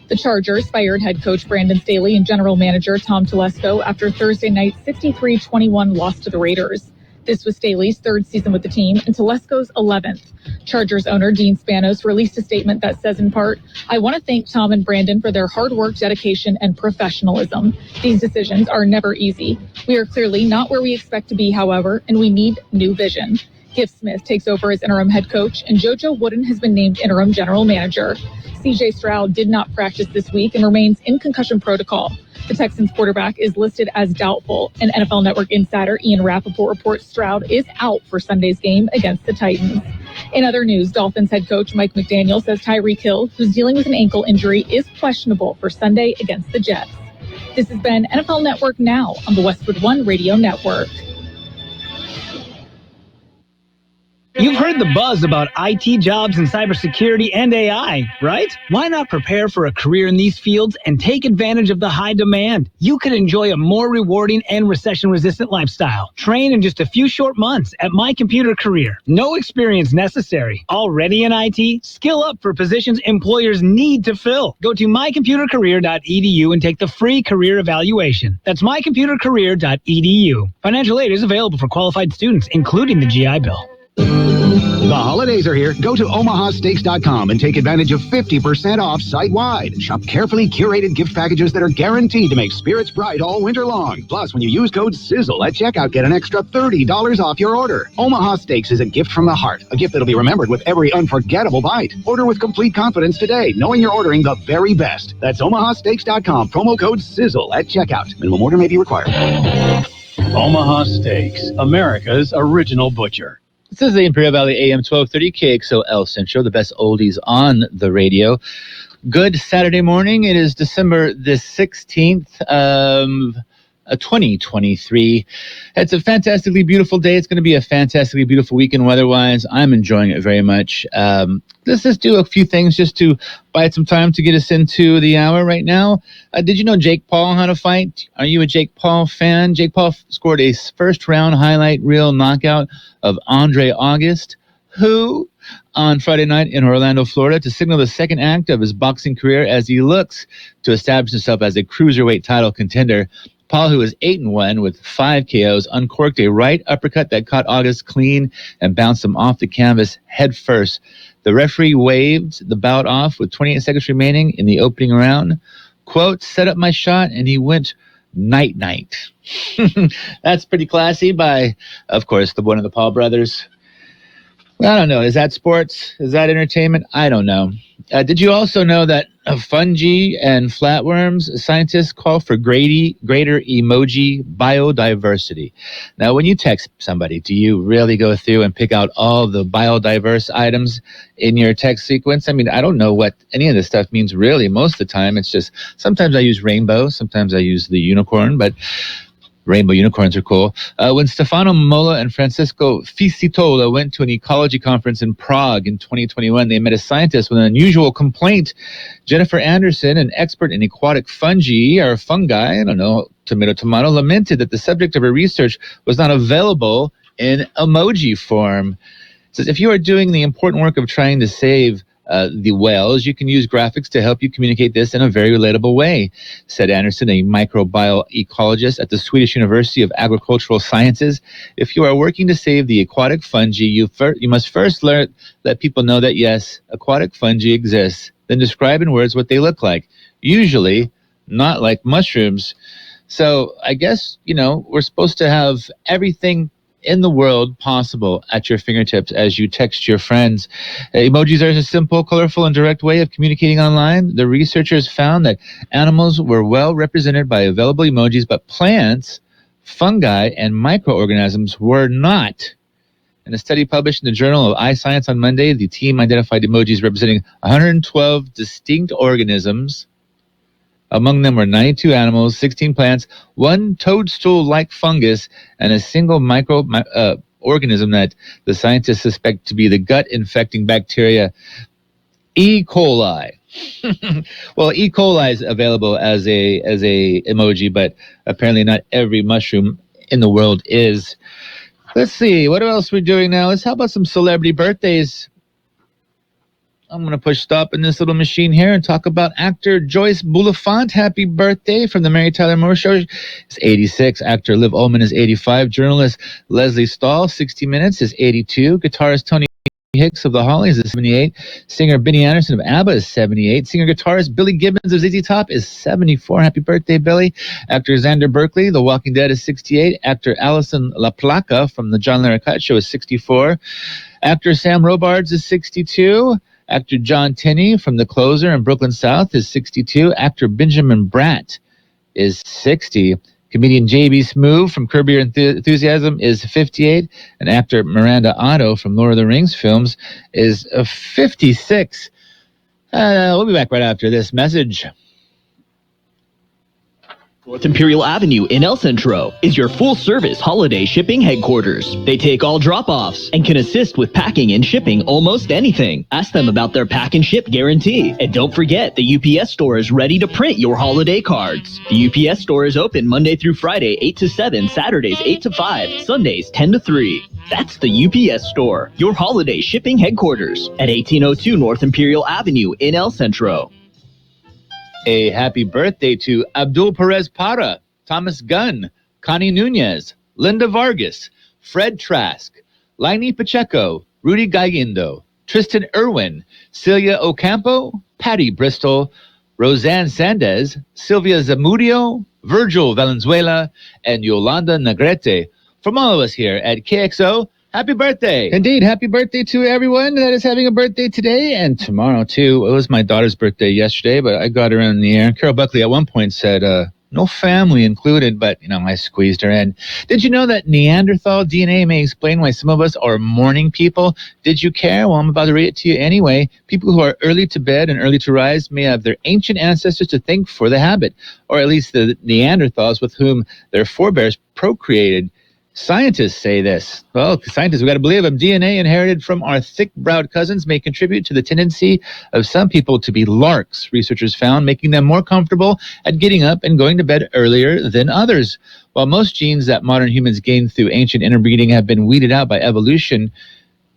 The Chargers fired head coach Brandon Staley and general manager Tom Telesco after Thursday night's 63-21 loss to the Raiders. This was Staley's third season with the team and Telesco's 11th. Chargers owner Dean Spanos released a statement that says in part, "I want to thank Tom and Brandon for their hard work, dedication, and professionalism. These decisions are never easy. We are clearly not where we expect to be, however, and we need new vision." Gift Smith takes over as interim head coach, and JoJo Wooden has been named interim general manager. CJ Stroud did not practice this week and remains in concussion protocol. The Texans quarterback is listed as doubtful, and NFL Network insider Ian Rappaport reports Stroud is out for Sunday's game against the Titans. In other news, Dolphins head coach Mike McDaniel says Tyreek Hill, who's dealing with an ankle injury, is questionable for Sunday against the Jets. This has been NFL Network Now on the Westwood One Radio Network. You've heard the buzz about IT jobs in cybersecurity and AI, right? Why not prepare for a career in these fields and take advantage of the high demand? You could enjoy a more rewarding and recession-resistant lifestyle. Train in just a few short months at My Computer Career. No experience necessary. Already in IT? Skill up for positions employers need to fill. Go to mycomputercareer.edu and take the free career evaluation. That's mycomputercareer.edu. Financial aid is available for qualified students, including the GI Bill. The holidays are here. Go to omahasteaks.com and take advantage of 50% off site-wide. Shop carefully curated gift packages that are guaranteed to make spirits bright all winter long. Plus, when you use code SIZZLE at checkout, get an extra $30 off your order. Omaha Steaks is a gift from the heart, a gift that'll be remembered with every unforgettable bite. Order with complete confidence today, knowing you're ordering the very best. That's omahasteaks.com, promo code SIZZLE at checkout. Minimum order may be required. Omaha Steaks, America's original butcher. This is the Imperial Valley AM 1230 KXO El Centro, the best oldies on the radio. Good Saturday morning. It is December the 16th, 2023. It's a fantastically beautiful day. It's going to be a fantastically beautiful weekend weather-wise. I'm enjoying it very much. Let's just do a few things just to bide some time to get us into the hour right now. Did you know Jake Paul how to fight? Are you a Jake Paul fan? Jake Paul scored a first-round highlight reel knockout of Andre August, who on Friday night in Orlando, Florida, to signal the second act of his boxing career as he looks to establish himself as a cruiserweight title contender. Paul, who is 8-1 with 5 KOs, uncorked a right uppercut that caught August clean and bounced him off the canvas head first. The referee waved the bout off with 28 seconds remaining in the opening round. Quote, "Set up my shot," and he went night-night. That's pretty classy by, of course, one of the Paul brothers. Well, I don't know. Is that sports? Is that entertainment? I don't know. Did you also know that fungi and flatworms, scientists call for greater emoji biodiversity? Now, when you text somebody, do you really go through and pick out all the biodiverse items in your text sequence? I mean, I don't know what any of this stuff means really most of the time. It's just sometimes I use rainbow, sometimes I use the unicorn, but rainbow unicorns are cool. When Stefano Mola and Francisco Fisitola went to an ecology conference in Prague in 2021, they met a scientist with an unusual complaint. Jennifer Anderson, an expert in aquatic fungi, or fungi, I don't know, tomato, lamented that the subject of her research was not available in emoji form. It says, if you are doing the important work of trying to save the whales, you can use graphics to help you communicate this in a very relatable way, said Anderson, a microbial ecologist at the Swedish University of Agricultural Sciences. If you are working to save the aquatic fungi, you must first let people know that, yes, aquatic fungi exist, then describe in words what they look like, usually not like mushrooms. So I guess, we're supposed to have everything in the world possible at your fingertips as you text your friends. Emojis are a simple, colorful, and direct way of communicating online. The researchers found that animals were well represented by available emojis, but plants, fungi, and microorganisms were not. In a study published in the Journal of iScience on Monday, the team identified emojis representing 112 distinct organisms. Among them were 92 animals, 16 plants, 1 toadstool-like fungus, and a single microorganism that the scientists suspect to be the gut-infecting bacteria E. coli. Well, E. coli is available as a emoji, but apparently not every mushroom in the world is. Let's see, what else we're doing now? How about some celebrity birthdays? I'm going to push stop in this little machine here and talk about actor Joyce Bulifant. Happy birthday from the Mary Tyler Moore Show. It's 86. Actor Liv Ullmann is 85. Journalist Leslie Stahl, 60 Minutes, is 82. Guitarist Tony Hicks of the Hollies is 78. Singer Benny Anderson of ABBA is 78. Singer-guitarist Billy Gibbons of ZZ Top is 74. Happy birthday, Billy. Actor Xander Berkeley, The Walking Dead, is 68. Actor Alison LaPlaca from The John Larroquette Show is 64. Actor Sam Robards is 62. Actor John Tenney from The Closer and Brooklyn South is 62. Actor Benjamin Bratt is 60. Comedian J.B. Smoove from Curb Your Enthusiasm is 58. And actor Miranda Otto from Lord of the Rings films is 56. We'll be back right after this message. North Imperial Avenue in El Centro is your full-service holiday shipping headquarters. They take all drop-offs and can assist with packing and shipping almost anything. Ask them about their pack and ship guarantee. And don't forget, the UPS store is ready to print your holiday cards. The UPS store is open Monday through Friday, 8 to 7, Saturdays, 8 to 5, Sundays, 10 to 3. That's the UPS store, your holiday shipping headquarters at 1802 North Imperial Avenue in El Centro. A happy birthday to Abdul Perez Para, Thomas Gunn, Connie Nunez, Linda Vargas, Fred Trask, Lainey Pacheco, Rudy Gaigindo, Tristan Irwin, Celia Ocampo, Patty Bristol, Roseanne Sandez, Sylvia Zamudio, Virgil Valenzuela, and Yolanda Negrete. From all of us here at KXO, happy birthday. Indeed, happy birthday to everyone that is having a birthday today and tomorrow, too. It was my daughter's birthday yesterday, but I got her in the air. Carol Buckley at one point said, no family included, but, I squeezed her in. Did you know that Neanderthal DNA may explain why some of us are morning people? Did you care? Well, I'm about to read it to you anyway. People who are early to bed and early to rise may have their ancient ancestors to thank for the habit, or at least the Neanderthals with whom their forebears procreated. Scientists say this. Well, scientists, we got to believe them. DNA inherited from our thick-browed cousins may contribute to the tendency of some people to be larks, researchers found, making them more comfortable at getting up and going to bed earlier than others. While most genes that modern humans gained through ancient interbreeding have been weeded out by evolution,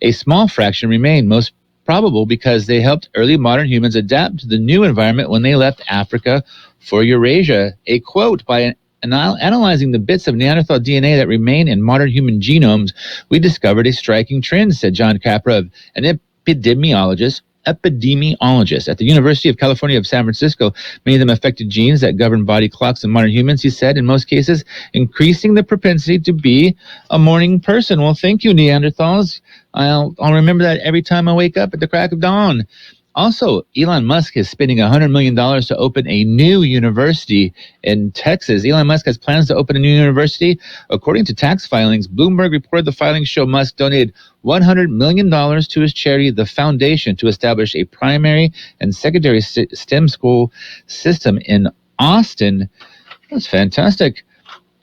a small fraction remain, most probable because they helped early modern humans adapt to the new environment when they left Africa for Eurasia. A quote by analyzing the bits of Neanderthal DNA that remain in modern human genomes, we discovered a striking trend, said John Capra, an epidemiologist at the University of California of San Francisco. Many of them affected genes that govern body clocks in modern humans, he said, in most cases, increasing the propensity to be a morning person. Well, thank you, Neanderthals. I'll remember that every time I wake up at the crack of dawn. Also, Elon Musk is spending $100 million to open a new university in Texas. Elon Musk has plans to open a new university. According to tax filings, Bloomberg reported the filings show Musk donated $100 million to his charity, the Foundation, to establish a primary and secondary STEM school system in Austin. That's fantastic.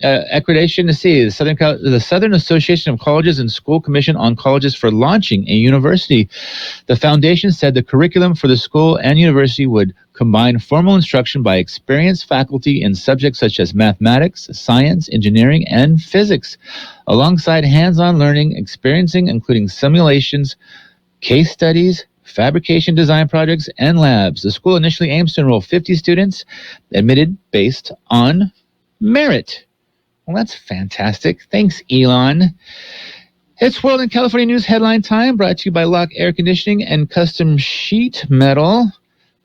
Accreditation to see the Southern Association of Colleges and School Commission on Colleges for launching a university. The foundation said the curriculum for the school and university would combine formal instruction by experienced faculty in subjects such as mathematics, science, engineering, and physics, alongside hands-on learning, experiencing including simulations, case studies, fabrication design projects, and labs. The school initially aims to enroll 50 students, admitted based on merit. Well, that's fantastic. Thanks, Elon. It's World in California News Headline Time, brought to you by Lock Air Conditioning and Custom Sheet Metal.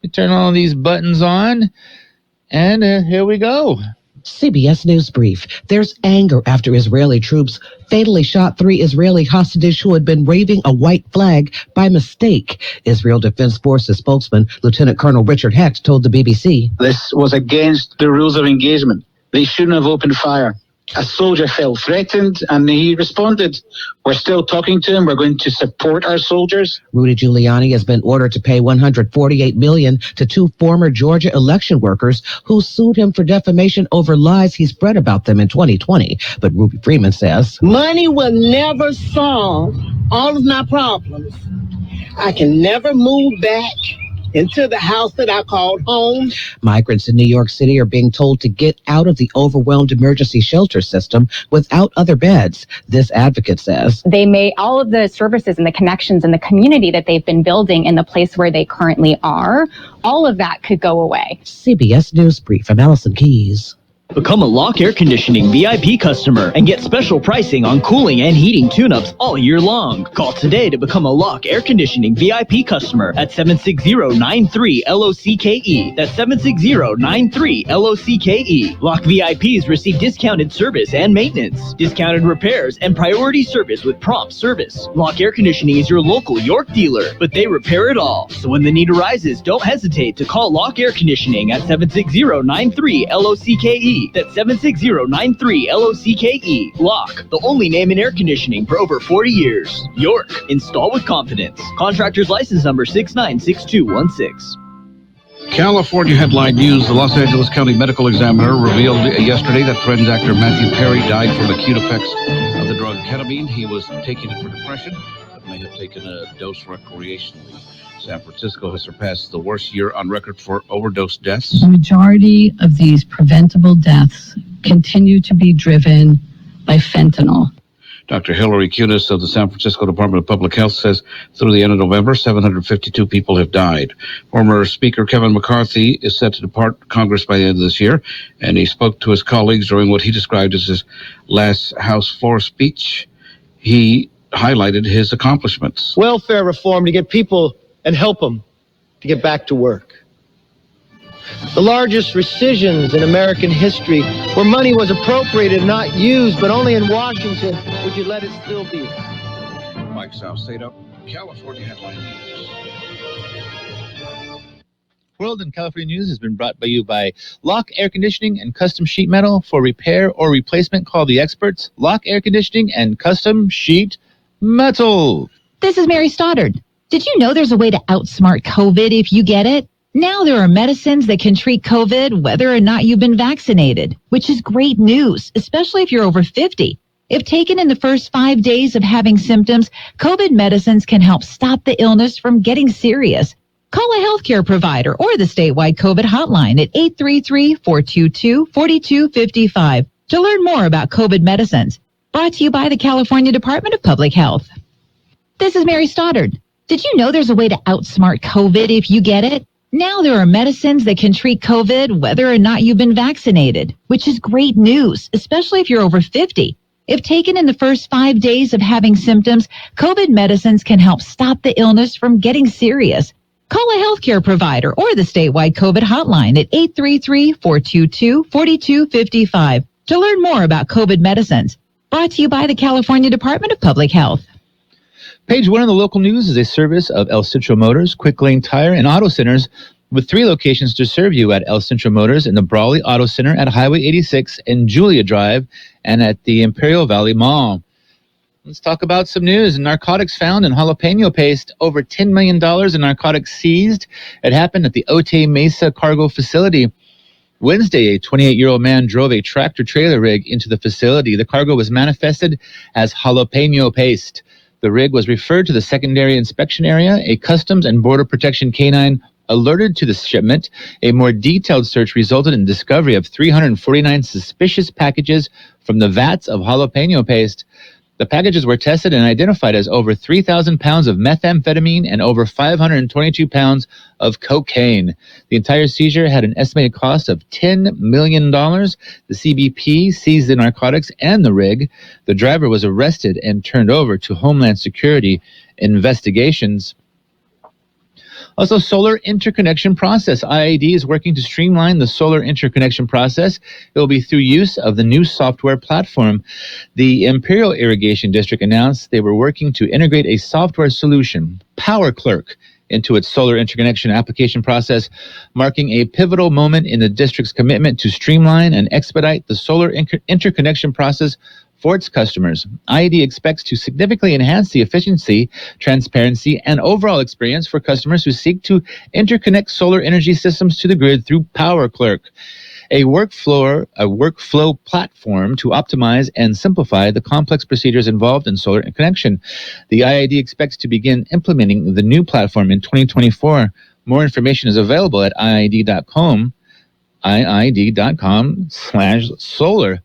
We turn all these buttons on, and here we go. CBS News Brief. There's anger after Israeli troops fatally shot 3 Israeli hostages who had been waving a white flag by mistake. Israel Defense Forces spokesman Lieutenant Colonel Richard Hecht told the BBC. This was against the rules of engagement. They shouldn't have opened fire. A soldier felt threatened and he responded. We're still talking to him. We're going to support our soldiers. Rudy Giuliani has been ordered to pay $148 million to 2 former Georgia election workers who sued him for defamation over lies he spread about them in 2020. But Ruby Freeman says, money will never solve all of my problems. I can never move back into the house that I called home. Migrants in New York City are being told to get out of the overwhelmed emergency shelter system without other beds. This advocate says all of the services and the connections and the community that they've been building in the place where they currently are, all of that could go away. CBS News Brief, I'm Allison Keys. Become a Lock Air Conditioning VIP customer and get special pricing on cooling and heating tune-ups all year long. Call today to become a Lock Air Conditioning VIP customer at 760-93-LOCKE. That's 760-93-LOCKE. Lock VIPs receive discounted service and maintenance, discounted repairs, and priority service with prompt service. Lock Air Conditioning is your local York dealer, but they repair it all. So when the need arises, don't hesitate to call Lock Air Conditioning at 760-93-LOCKE. That's 760-93-LOCKE. Lock, the only name in air conditioning for over 40 years. York, install with confidence. Contractor's license number 696216. California headline news. The Los Angeles County Medical Examiner revealed yesterday that Friends actor Matthew Perry died from acute effects of the drug ketamine. He was taking it for depression, but may have taken a dose recreationally. San Francisco has surpassed the worst year on record for overdose deaths. The majority of these preventable deaths continue to be driven by fentanyl. Dr. Hillary Kunis of the San Francisco Department of Public Health says through the end of November, 752 people have died. Former Speaker Kevin McCarthy is set to depart Congress by the end of this year, and he spoke to his colleagues during what he described as his last House floor speech. He highlighted his accomplishments. Welfare reform to get people and help them to get back to work. The largest rescissions in American history, where money was appropriated, not used, but only in Washington, would you let it still be? Mike Salcedo, California Headline News. World in California News has been brought by you by Lock Air Conditioning and Custom Sheet Metal. For repair or replacement, call the experts. Lock Air Conditioning and Custom Sheet Metal. This is Mary Stoddard. Did you know there's a way to outsmart COVID if you get it? Now there are medicines that can treat COVID whether or not you've been vaccinated, which is great news, especially if you're over 50. If taken in the first 5 days of having symptoms, COVID medicines can help stop the illness from getting serious. Call a healthcare provider or the statewide COVID hotline at 833-422-4255 to learn more about COVID medicines. Brought to you by the California Department of Public Health. This is Mary Stoddard. Did you know there's a way to outsmart COVID if you get it? Now there are medicines that can treat COVID whether or not you've been vaccinated, which is great news, especially if you're over 50. If taken in the first 5 days of having symptoms, COVID medicines can help stop the illness from getting serious. Call a healthcare provider or the statewide COVID hotline at 833-422-4255 to learn more about COVID medicines. Brought to you by the California Department of Public Health. Page one of the local news is a service of El Centro Motors, Quick Lane Tire, and Auto Centers, with 3 locations to serve you at El Centro Motors in the Brawley Auto Center at Highway 86 and Julia Drive, and at the Imperial Valley Mall. Let's talk about some news. Narcotics found in jalapeno paste. Over $10 million in narcotics seized. It happened at the Otay Mesa cargo facility. Wednesday, a 28-year-old man drove a tractor-trailer rig into the facility. The cargo was manifested as jalapeno paste. The rig was referred to the secondary inspection area. A Customs and Border Protection canine alerted to the shipment. A more detailed search resulted in discovery of 349 suspicious packages from the vats of jalapeno paste. The packages were tested and identified as over 3,000 pounds of methamphetamine and over 522 pounds of cocaine. The entire seizure had an estimated cost of $10 million. The CBP seized the narcotics and the rig. The driver was arrested and turned over to Homeland Security investigations. Also, solar interconnection process. IID is working to streamline the solar interconnection process. It will be through use of the new software platform. The Imperial Irrigation District announced they were working to integrate a software solution, Power Clerk, into its solar interconnection application process, marking a pivotal moment in the district's commitment to streamline and expedite the solar interconnection process for its customers. IED expects to significantly enhance the efficiency, transparency, and overall experience for customers who seek to interconnect solar energy systems to the grid through Power Clerk, a workflow platform to optimize and simplify the complex procedures involved in solar connection. The IID expects to begin implementing the new platform in 2024, More information is available at iid.com/solar.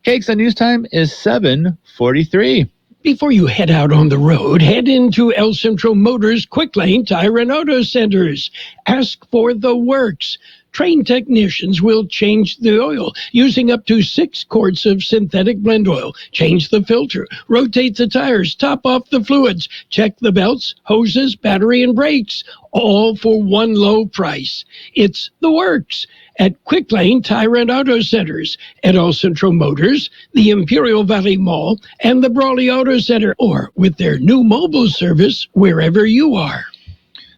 Kxo News Time is 7:43. Before you head out on the road, head into El Centro Motors Quick Lane Tire and Auto Centers. Ask for the works. Trained technicians will change the oil using up to 6 quarts of synthetic blend oil. Change the filter, rotate the tires, top off the fluids, check the belts, hoses, battery, and brakes, all for one low price. It's the works at Quick Lane Tire and Auto Centers, at El Centro Motors, the Imperial Valley Mall, and the Brawley Auto Center, or with their new mobile service wherever you are.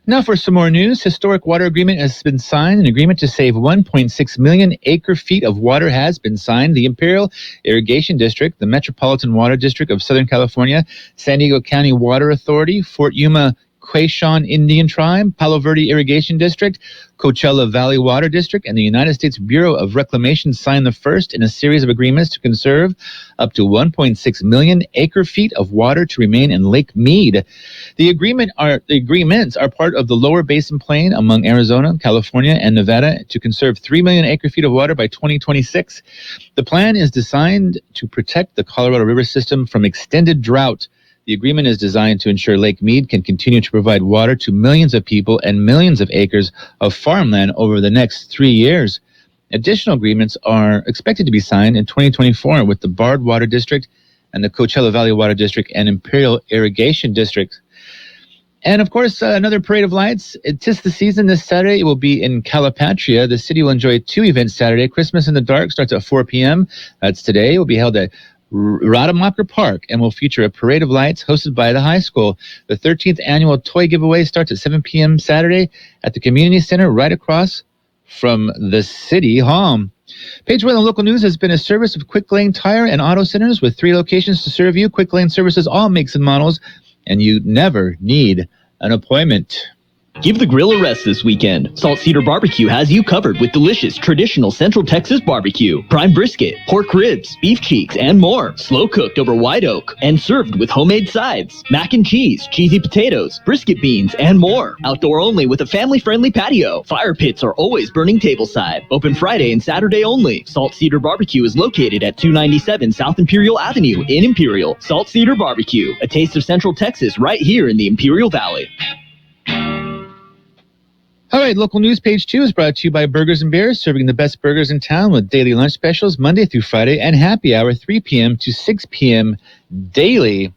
Now for some more news. Historic water agreement has been signed. An agreement to save 1.6 million acre-feet of water has been signed. The Imperial Irrigation District, the Metropolitan Water District of Southern California, San Diego County Water Authority, Fort Yuma Quayshawn Indian Tribe, Palo Verde Irrigation District, Coachella Valley Water District, and the United States Bureau of Reclamation signed the first in a series of agreements to conserve up to 1.6 million acre-feet of water to remain in Lake Mead. The agreements are part of the Lower Basin Plain among Arizona, California, and Nevada to conserve 3 million acre-feet of water by 2026. The plan is designed to protect the Colorado River system from extended drought. The agreement is designed to ensure Lake Mead can continue to provide water to millions of people and millions of acres of farmland over the next 3 years. Additional agreements are expected to be signed in 2024 with the Bard Water District and the Coachella Valley Water District and Imperial Irrigation District. And, of course, another parade of lights. It's the season this Saturday. It will be in Calipatria. The city will enjoy 2 events Saturday. Christmas in the Dark starts at 4 p.m. That's today. It will be held at Rademacher Park and will feature a parade of lights hosted by the high school. The 13th annual toy giveaway starts at 7 p.m. Saturday at the community center right across from the city hall. Page 1 of the local news has been a service of Quick Lane Tire and Auto Centers with 3 locations to serve you. Quick Lane services all makes and models, and you never need an appointment. Give the grill a rest this weekend. Salt Cedar Barbecue has you covered with delicious traditional Central Texas barbecue, prime brisket, pork ribs, beef cheeks, and more. Slow cooked over white oak and served with homemade sides, mac and cheese, cheesy potatoes, brisket beans, and more. Outdoor only with a family-friendly patio. Fire pits are always burning tableside. Open Friday and Saturday only. Salt Cedar Barbecue is located at 297 South Imperial Avenue in Imperial. Salt Cedar Barbecue, a taste of Central Texas right here in the Imperial Valley. All right, local news page 2 is brought to you by Burgers and Beers, serving the best burgers in town with daily lunch specials Monday through Friday and happy hour 3 p.m. to 6 p.m. daily.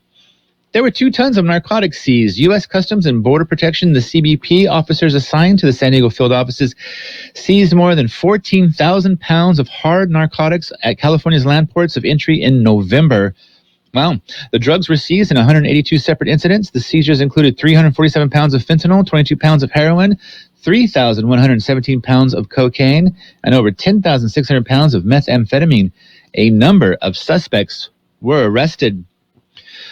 There were 2 tons of narcotics seized. U.S. Customs and Border Protection, the CBP officers assigned to the San Diego field offices, seized more than 14,000 pounds of hard narcotics at California's land ports of entry in November. Wow. The drugs were seized in 182 separate incidents. The seizures included 347 pounds of fentanyl, 22 pounds of heroin, 3,117 pounds of cocaine, and over 10,600 pounds of methamphetamine. A number of suspects were arrested.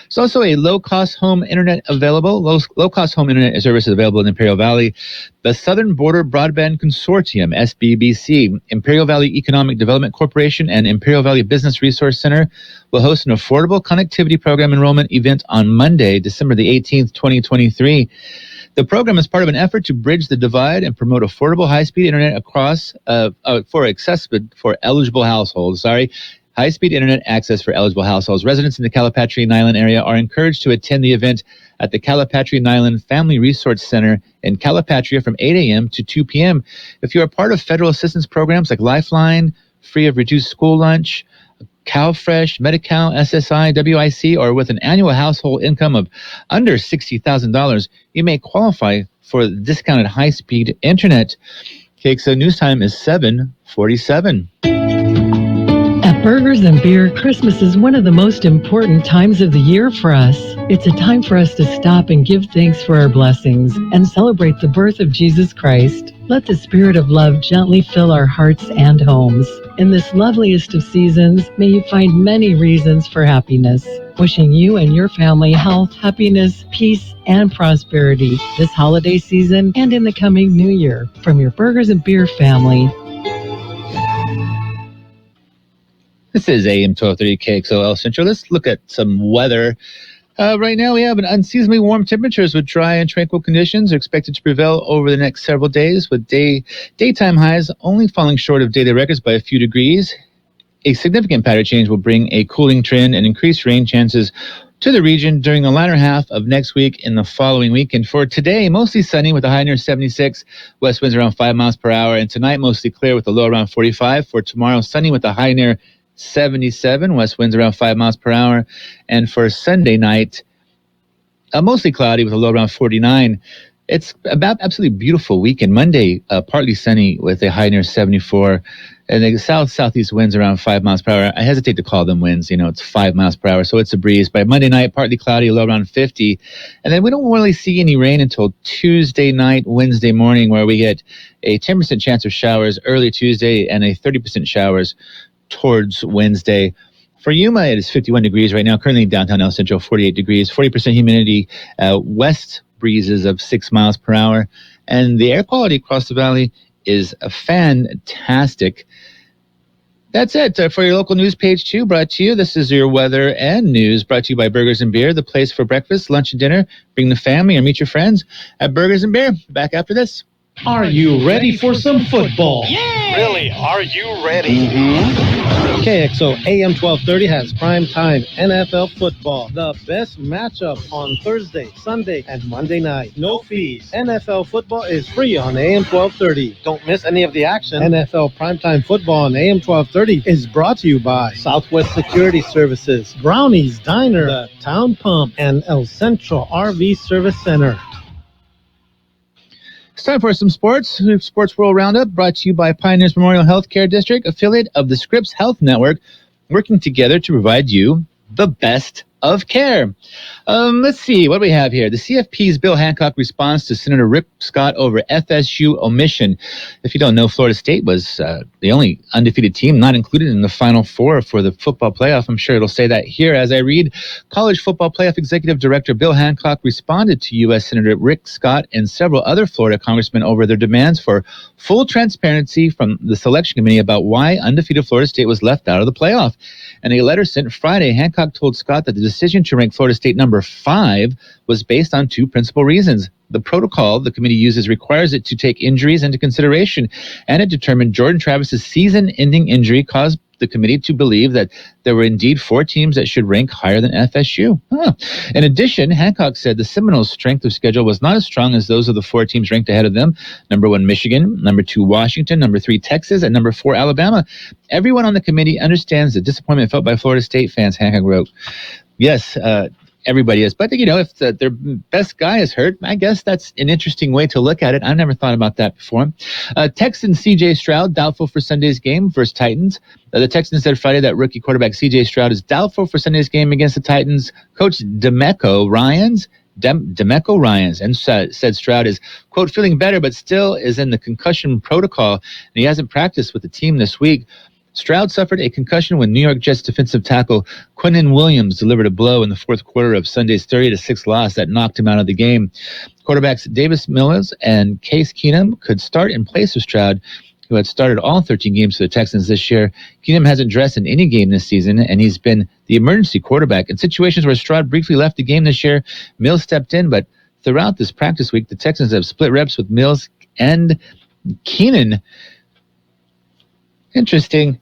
There's also a low-cost home internet available. Low-cost home internet service is available in Imperial Valley. The Southern Border Broadband Consortium, SBBC, Imperial Valley Economic Development Corporation, and Imperial Valley Business Resource Center will host an affordable connectivity program enrollment event on Monday, December the 18th, 2023. The program is part of an effort to bridge the divide and promote affordable high-speed internet across for eligible households. High-speed internet access for eligible households. Residents in the Calipatria and Island area are encouraged to attend the event at the Calipatria and Island Family Resource Center in Calipatria from 8 a.m. to 2 p.m. If you are part of federal assistance programs like Lifeline, free of reduced school lunch, CalFresh, Medi-Cal, SSI, WIC, or with an annual household income of under $60,000, you may qualify for discounted high-speed internet. Kxo News Time is 7:47. At Burgers and Beer, Christmas is one of the most important times of the year for us. It's a time for us to stop and give thanks for our blessings and celebrate the birth of Jesus Christ. Let the spirit of love gently fill our hearts and homes. In this loveliest of seasons, may you find many reasons for happiness. Wishing you and your family health, happiness, peace, and prosperity this holiday season and in the coming new year. From your Burgers and Beer family. This is AM 1230 KXOL Central. Let's look at some weather. Right now, we have an unseasonably warm temperatures with dry and tranquil conditions are expected to prevail over the next several days, with daytime highs only falling short of daily records by a few degrees. A significant pattern change will bring a cooling trend and increased rain chances to the region during the latter half of next week and the following week. And for today, mostly sunny with a high near 76, west winds around 5 miles per hour. And tonight, mostly clear with a low around 45. For tomorrow, sunny with a high near 77, west winds around 5 miles per hour. And for Sunday night, mostly cloudy with a low around 49. It's about absolutely beautiful weekend. Monday, partly sunny with a high near 74. And the southeast winds around 5 miles per hour. I hesitate to call them winds. It's 5 miles per hour, so it's a breeze. By Monday night, partly cloudy, low around 50. And then we don't really see any rain until Tuesday night, Wednesday morning, where we get a 10% chance of showers early Tuesday and a 30% showers towards Wednesday. For Yuma, it is 51 degrees right now. Currently downtown El Centro, 48 degrees, 40% humidity, west breezes of 6 miles per hour. And the air quality across the valley is fantastic. That's it for your local news page 2 brought to you. This is your weather and news brought to you by Burgers and Beer, the place for breakfast, lunch, and dinner. Bring the family or meet your friends at Burgers and Beer. Back after this. Are you ready for some football? Yeah! Really, are you ready? Kxo AM 1230 has primetime NFL football. The best matchup on Thursday, Sunday, and Monday night. No fees. NFL football is free on AM 1230. Don't miss any of the action. NFL primetime football on AM 1230 is brought to you by Southwest Security Services, Brownie's Diner, the Town Pump, and El Centro RV Service Center. It's time for some sports. Sports World Roundup brought to you by Pioneers Memorial Healthcare District, affiliate of the Scripps Health Network, working together to provide you the best of care. Let's see what we have here. The CFP's Bill Hancock responds to Senator Rick Scott over FSU omission. If you don't know, Florida State was the only undefeated team not included in the Final Four for the football playoff. I'm sure it'll say that here as I read. College Football Playoff Executive Director Bill Hancock responded to U.S. Senator Rick Scott and several other Florida congressmen over their demands for full transparency from the selection committee about why undefeated Florida State was left out of the playoff. In a letter sent Friday, Hancock told Scott that the decision to rank Florida State number 5 was based on two principal reasons. The protocol the committee uses requires it to take injuries into consideration, and it determined Jordan Travis's season-ending injury caused the committee to believe that there were indeed 4 teams that should rank higher than FSU. In addition, Hancock said the Seminoles' strength of schedule was not as strong as those of the 4 teams ranked ahead of them. Number 1, Michigan, number 2, Washington, number 3, Texas, and number 4, Alabama. Everyone on the committee understands the disappointment felt by Florida State fans, Hancock wrote. Yes, everybody is. But, if their best guy is hurt, I guess that's an interesting way to look at it. I never thought about that before. Texans C.J. Stroud doubtful for Sunday's game versus Titans. The Texans said Friday that rookie quarterback C.J. Stroud is doubtful for Sunday's game against the Titans. Coach Demeco Ryans and said Stroud is, quote, feeling better, but still is in the concussion protocol, and he hasn't practiced with the team this week. Stroud suffered a concussion when New York Jets defensive tackle Quinnen Williams delivered a blow in the fourth quarter of Sunday's 30-6 loss that knocked him out of the game. Quarterbacks Davis Mills and Case Keenum could start in place of Stroud, who had started all 13 games for the Texans this year. Keenum hasn't dressed in any game this season, and he's been the emergency quarterback. In situations where Stroud briefly left the game this year, Mills stepped in, but throughout this practice week, the Texans have split reps with Mills and Keenan. Interesting.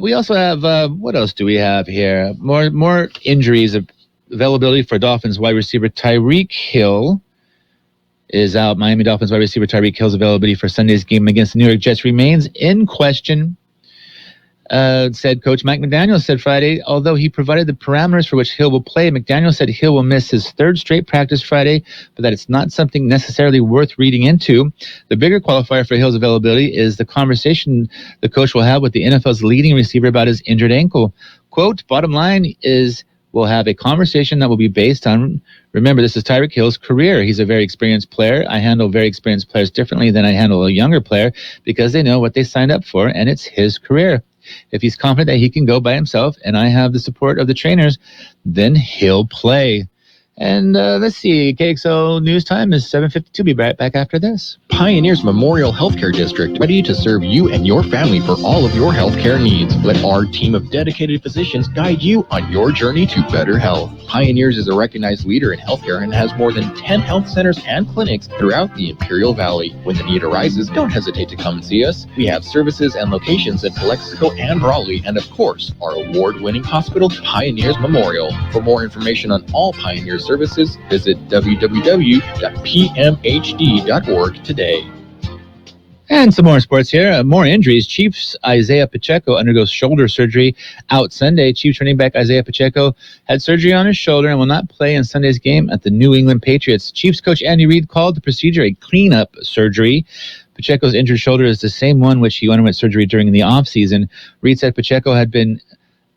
We also have, what else do we have here? More injuries. Availability for Dolphins wide receiver Tyreek Hill is out. Miami Dolphins wide receiver Tyreek Hill's availability for Sunday's game against the New York Jets remains in question. Said Coach Mike McDaniel said Friday, although he provided the parameters for which Hill will play, McDaniel said Hill will miss his 3rd straight practice Friday, but that it's not something necessarily worth reading into. The bigger qualifier for Hill's availability is the conversation the coach will have with the NFL's leading receiver about his injured ankle. Quote, bottom line is we'll have a conversation that will be based on, remember, this is Tyreek Hill's career. He's a very experienced player. I handle very experienced players differently than I handle a younger player because they know what they signed up for, and it's his career. If he's confident that he can go by himself and I have the support of the trainers, then he'll play. And let's see, KXO News Time is 7:52. Be right back after this. Pioneers Memorial Healthcare District, ready to serve you and your family for all of your healthcare needs. Let our team of dedicated physicians guide you on your journey to better health. Pioneers is a recognized leader in healthcare and has more than 10 health centers and clinics throughout the Imperial Valley. When the need arises, don't hesitate to come and see us. We have services and locations in Calexico and Raleigh, and of course, our award-winning hospital, Pioneers Memorial. For more information on all Pioneers services, visit www.pmhd.org today. And some more sports here. More injuries. Chiefs Isaiah Pacheco undergoes shoulder surgery out Sunday. Chiefs running back Isaiah Pacheco had surgery on his shoulder and will not play in Sunday's game at the New England Patriots. Chiefs coach Andy Reid called the procedure a cleanup surgery. Pacheco's injured shoulder is the same one which he underwent surgery during the offseason. Reid said Pacheco had been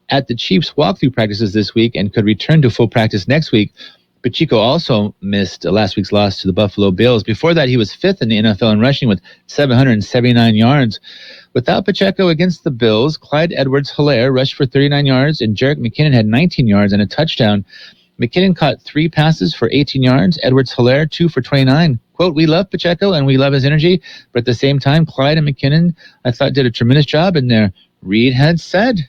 at the Chiefs walkthrough practices this week and could return to full practice next week. Pacheco also missed last week's loss to the Buffalo Bills. Before that, he was fifth in the NFL in rushing with 779 yards. Without Pacheco against the Bills, Clyde Edwards-Helaire rushed for 39 yards, and Jerick McKinnon had 19 yards and a touchdown. McKinnon caught 3 passes for 18 yards. Edwards-Helaire, 2 for 29. Quote, we love Pacheco and we love his energy, but at the same time, Clyde and McKinnon, I thought, did a tremendous job in there. Reid had said.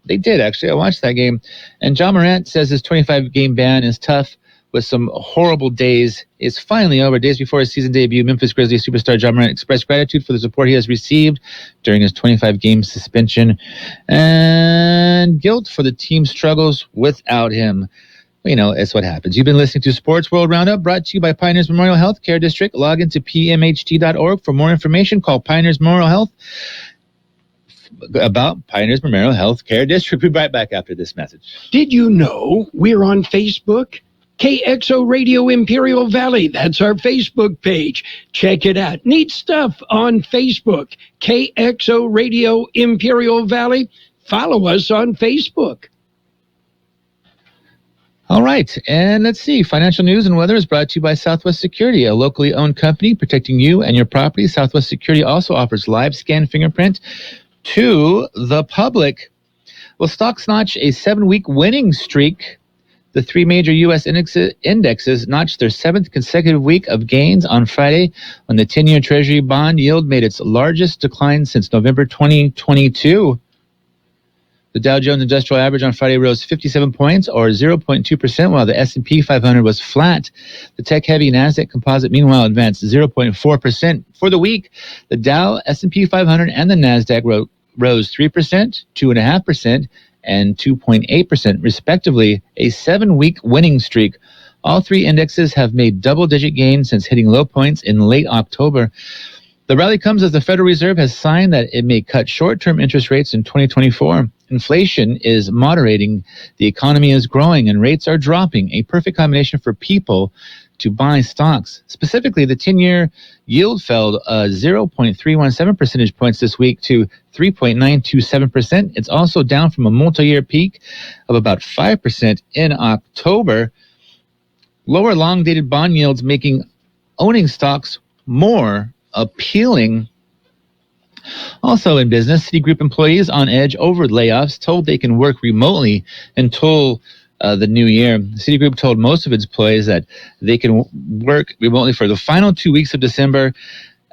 They did, actually. I watched that game. And John Morant says his 25-game ban is tough, with some horrible days, is finally over. Days before his season debut, Memphis Grizzlies superstar John Morant expressed gratitude for the support he has received during his 25-game suspension and guilt for the team's struggles without him. You know, it's what happens. You've been listening to Sports World Roundup, brought to you by Pioneers Memorial Healthcare District. Log into pmht.org for more information. Call Pioneers Memorial Health about Pioneers Memorial Healthcare District. We'll be right back after this message. Did you know we're on Facebook? KXO Radio Imperial Valley. That's our Facebook page. Check it out. Neat stuff on Facebook. KXO Radio Imperial Valley. Follow us on Facebook. All right, and let's see. Financial news and weather is brought to you by Southwest Security, a locally owned company protecting you and your property. Southwest Security also offers live scan fingerprint to the public. Well, stocks notch a 7-week winning streak. The 3 major U.S. indexes notched their 7th consecutive week of gains on Friday when the 10-year Treasury bond yield made its largest decline since November 2022. The Dow Jones Industrial Average on Friday rose 57 points, or 0.2%, while the S&P 500 was flat. The tech-heavy NASDAQ Composite, meanwhile, advanced 0.4%. For the week, the Dow, S&P 500, and the NASDAQ rose 3%, 2.5%, and 2.8%, respectively, a 7-week winning streak. All 3 indexes have made double-digit gains since hitting low points in late October. The rally comes as the Federal Reserve has signed that it may cut short-term interest rates in 2024. Inflation is moderating, the economy is growing, and rates are dropping, a perfect combination for people to buy stocks. Specifically, the 10-year yield fell 0.317 percentage points this week to 3.927%. It's also down from a multi-year peak of about 5% in October. Lower long-dated bond yields making owning stocks more appealing. Also in business, Citigroup employees on edge over layoffs, told they can work remotely until the new year. Citigroup told most of its employees that they can work remotely for the final 2 weeks of December.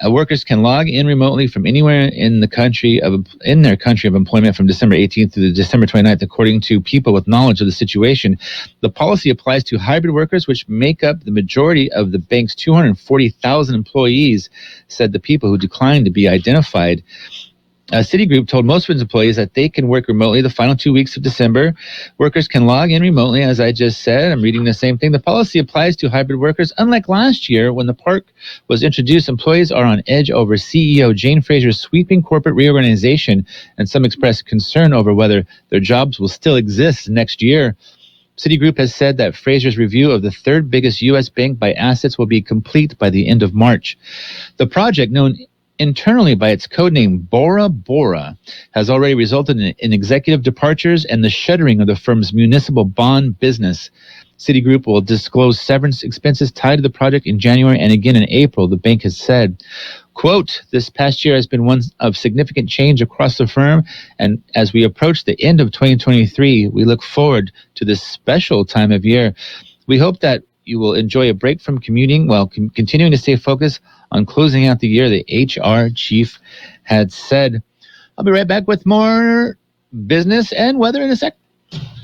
Workers can log in remotely from anywhere in their country of employment from December 18th to December 29th, according to people with knowledge of the situation. The policy applies to hybrid workers, which make up the majority of the bank's 240,000 employees, said the people who declined to be identified. Citigroup told most of its employees that they can work remotely the final 2 weeks of December. Workers can log in remotely, as I just said. I'm reading the same thing. The policy applies to hybrid workers. Unlike last year, when the park was introduced, employees are on edge over CEO Jane Fraser's sweeping corporate reorganization, and some expressed concern over whether their jobs will still exist next year. Citigroup has said that Fraser's review of the 3rd biggest U.S. bank by assets will be complete by the end of March. The project, known internally by its codename Bora Bora, has already resulted in executive departures and the shuttering of the firm's municipal bond business. Citigroup will disclose severance expenses tied to the project in January and again in April, the bank has said. Quote, this past year has been one of significant change across the firm, and as we approach the end of 2023, we look forward to this special time of year. We hope that you will enjoy a break from commuting while continuing to stay focused on closing out the year, the HR chief had said. I'll be right back with more business and weather in a sec.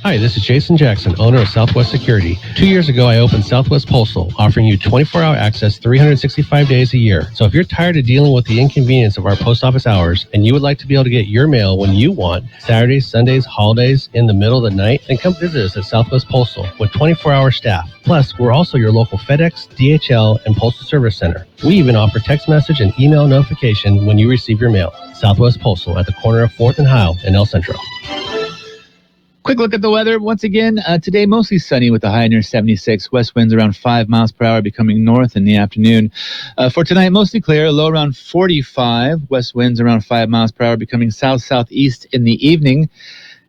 Hi, this is Jason Jackson, owner of Southwest Security. 2 years ago, I opened Southwest Postal, offering you 24-hour access 365 days a year. So if you're tired of dealing with the inconvenience of our post office hours and you would like to be able to get your mail when you want, Saturdays, Sundays, holidays, in the middle of the night, then come visit us at Southwest Postal with 24-hour staff. Plus, we're also your local FedEx, DHL, and Postal Service Center. We even offer text message and email notification when you receive your mail. Southwest Postal at the corner of 4th and Heil in El Centro. Quick look at the weather. Once again, today mostly sunny with a high near 76. West winds around 5 miles per hour, becoming north in the afternoon. For tonight, mostly clear, low around 45. West winds around 5 miles per hour, becoming south-southeast in the evening.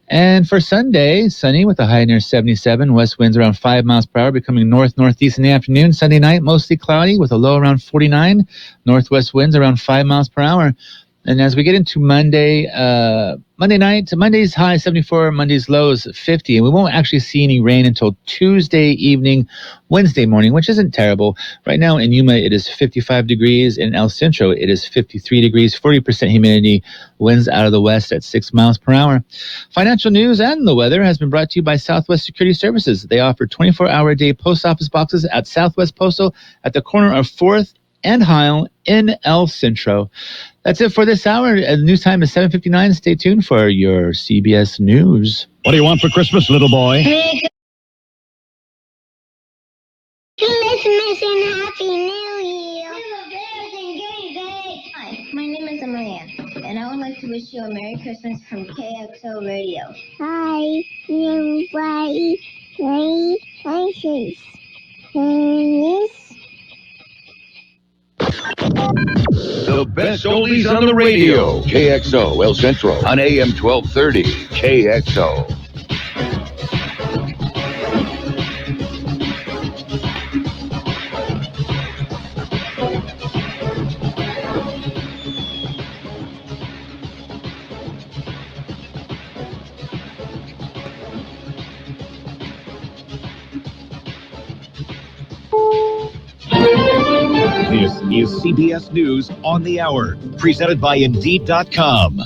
And for Sunday, sunny with a high near 77. West winds around 5 miles per hour, becoming north-northeast in the afternoon. Sunday night, mostly cloudy with a low around 49. Northwest winds around 5 miles per hour. And as we get into Monday night, Monday's high 74, Monday's low is 50. And we won't actually see any rain until Tuesday evening, Wednesday morning, which isn't terrible. Right now in Yuma, it is 55 degrees. In El Centro, it is 53 degrees, 40% humidity, winds out of the west at 6 miles per hour. Financial news and the weather has been brought to you by Southwest Security Services. They offer 24-hour-a-day post office boxes at Southwest Postal at the corner of 4th and Heil in El Centro. That's it for this hour. The news time is 7:59. Stay tuned for your CBS News. What do you want for Christmas, little boy? Christmas and Happy New Year. Hi, my name is Amelia, and I would like to wish you a Merry Christmas from Kxo Radio. Hi, everybody. Merry Christmas. The best oldies on the radio. KXO El Centro on AM 1230. KXO. This is CBS News on the Hour, presented by Indeed.com.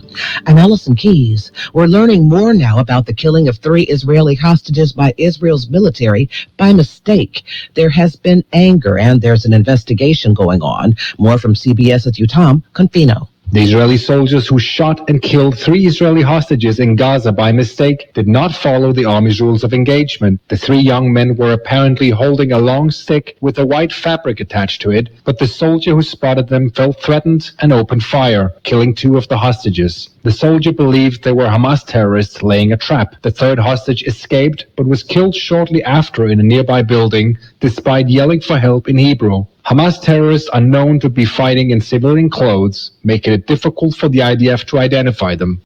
I'm Allison Keys. We're learning more now about the killing of 3 Israeli hostages by Israel's military by mistake. There has been anger, and there's an investigation going on. More from CBS's Utam Confino. The Israeli soldiers who shot and killed 3 Israeli hostages in Gaza by mistake did not follow the army's rules of engagement. The 3 young men were apparently holding a long stick with a white fabric attached to it, but the soldier who spotted them felt threatened and opened fire, killing 2 of the hostages. The soldier believed they were Hamas terrorists laying a trap. The 3rd hostage escaped, but was killed shortly after in a nearby building, despite yelling for help in Hebrew. Hamas terrorists are known to be fighting in civilian clothes, making it difficult for the IDF to identify them.